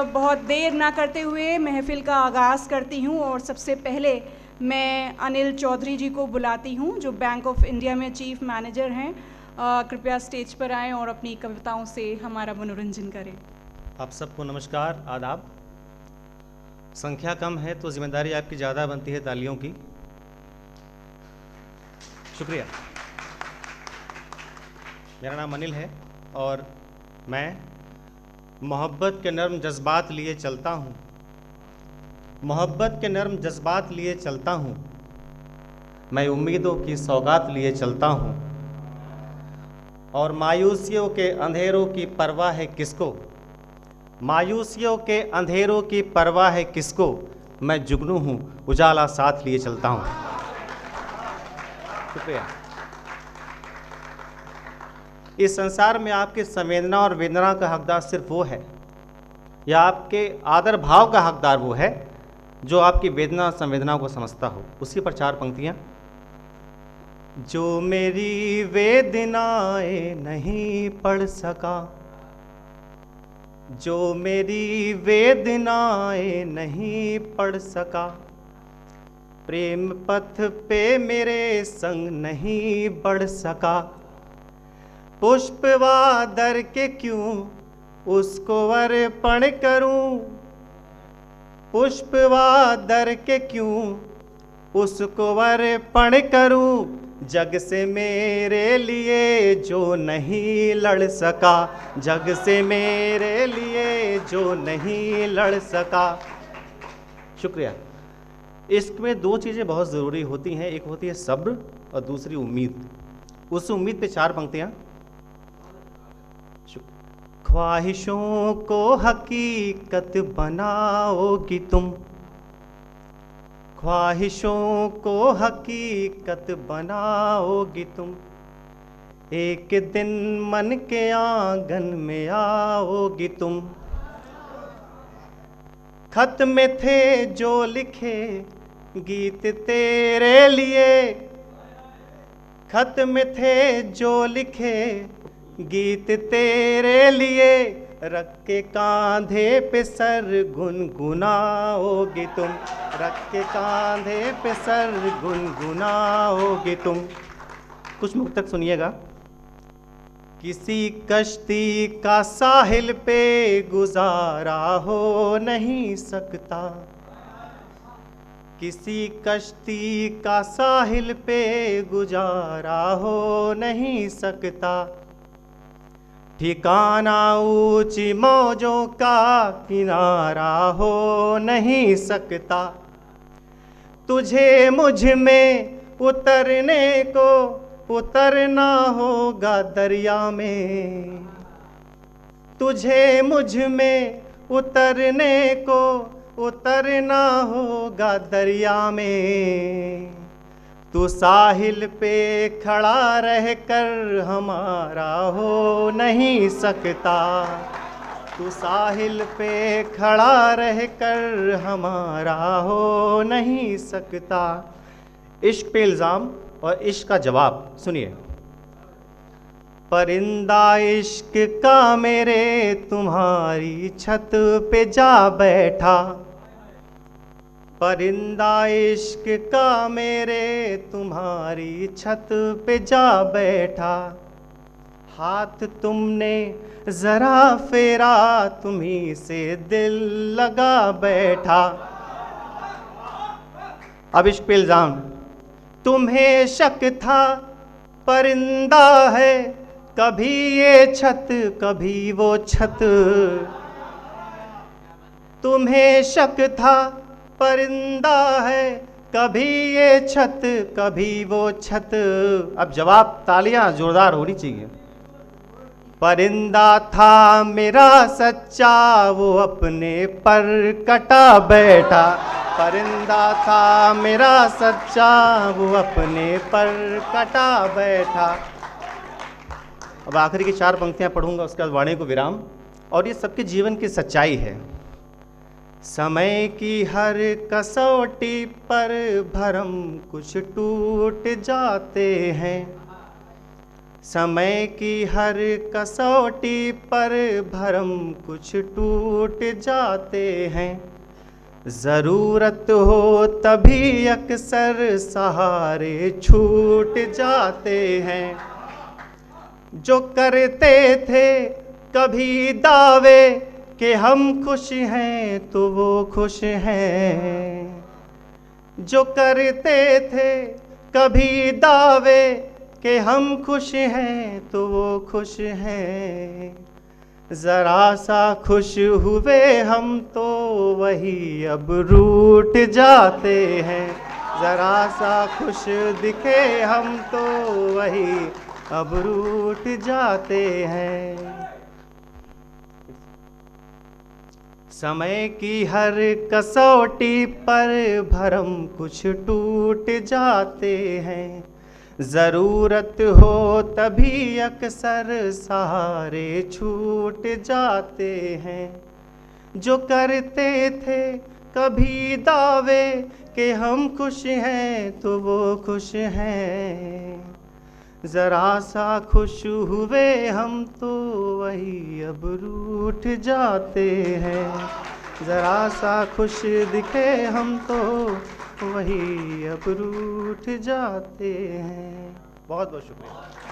बहुत देर ना करते हुए महफ़िल का आगाज़ करती हूँ और सबसे पहले मैं अनिल चौधरी जी को बुलाती हूँ जो बैंक ऑफ इंडिया में चीफ मैनेजर हैं। कृपया स्टेज पर आएँ और अपनी कविताओं से हमारा मनोरंजन करें। आप सबको नमस्कार, आदाब। संख्या कम है तो जिम्मेदारी आपकी ज़्यादा बनती है तालियों की। शुक्रिया। मेरा नाम अनिल है और मैं मोहब्बत के नर्म जज्बात लिए चलता हूँ। मोहब्बत के नर्म जज्बात लिए चलता हूँ। मैं उम्मीदों की सौगात लिए चलता हूँ। और मायूसियों के अंधेरों की परवाह है किसको, मायूसियों के अंधेरों की परवाह है किसको, मैं जुगनू हूँ उजाला साथ लिए चलता हूँ। शुक्रिया। इस संसार में आपके संवेदना और वेदना का हकदार सिर्फ वो है, या आपके आदर भाव का हकदार वो है जो आपकी वेदना और संवेदना को समझता हो। उसी पर 4 पंक्तियाँ। जो मेरी वेदनाएं नहीं पढ़ सका, जो मेरी वेदनाएं नहीं पढ़ सका, प्रेम पथ पे मेरे संग नहीं बढ़ सका, पुष्पवादर के क्यों उसको अर्पण करूं, पुष्पवादर के क्यों उसको अर्पण करूं, जग से मेरे लिए जो नहीं लड़ सका, जग से मेरे लिए जो नहीं लड़ सका। शुक्रिया। इश्क में 2 चीज़ें बहुत ज़रूरी होती हैं, एक होती है सब्र और दूसरी उम्मीद। उस उम्मीद पे 4 पंक्तियाँ। ख्वाहिशों को हकीकत बनाओगी तुम, ख्वाहिशों को हकीकत बनाओगी तुम, एक दिन मन के आंगन में आओगी तुम। खत में थे जो लिखे गीत तेरे लिए, खत में थे जो लिखे गीत तेरे लिए, रख के कांधे पे सर गुनगुनाओगी तुम, रख के कांधे पे सर गुनगुनाओगी तुम। कुछ मुक्तक सुनिएगा। किसी कश्ती का साहिल पे गुजारा हो नहीं सकता, किसी कश्ती का साहिल पे गुजारा हो नहीं सकता, ठिकाना ऊंची मौजों का किनारा हो नहीं सकता, तुझे मुझ में उतरने को उतरना होगा दरिया में, तुझे मुझ में उतरने को उतरना होगा दरिया में, तू साहिल पे खड़ा रहकर हमारा हो नहीं सकता, तू साहिल पे खड़ा रहकर हमारा हो नहीं सकता। इश्क पे इल्ज़ाम और इश्क का जवाब सुनिए। परिंदा इश्क का मेरे तुम्हारी छत पे जा बैठा, परिंदा इश्क का मेरे तुम्हारी छत पे जा बैठा, हाथ तुमने जरा फेरा तुम्ही से दिल लगा बैठा। अब इश्क पे इल्जाम। तुम्हें शक था परिंदा है, कभी ये छत कभी वो छत, तुम्हें शक था परिंदा है, कभी ये छत कभी वो छत। अब जवाब तालियां जोरदार होनी चाहिए। परिंदा था मेरा सच्चा, वो अपने पर कटा बैठा, परिंदा था मेरा सच्चा, वो अपने पर कटा बैठा। अब आखिरी की 4 पंक्तियां पढ़ूंगा, उसके बाद वाणी को विराम। और ये सबके जीवन की सच्चाई है। समय की हर कसौटी पर भरम कुछ टूट जाते हैं, समय की हर कसौटी पर भरम कुछ टूट जाते हैं, ज़रूरत हो तभी अक्सर सहारे छूट जाते हैं। जो करते थे कभी दावे कि हम खुश हैं तो वो खुश हैं, जो करते थे कभी दावे कि हम खुश हैं तो वो खुश हैं। ज़रा सा खुश हुए हम तो वही अब रूठ जाते हैं, ज़रा सा खुश दिखे हम तो वही अब रूठ जाते हैं। समय की हर कसौटी पर भरम कुछ टूट जाते हैं, ज़रूरत हो तभी अक्सर सहारे छूट जाते हैं। जो करते थे कभी दावे कि हम खुश हैं तो वो खुश हैं, ज़रा सा खुश हुए हम तो वही अब रूठ जाते हैं, ज़रा सा खुश दिखे हम तो वही अब रूठ जाते हैं। बहुत बहुत शुक्रिया।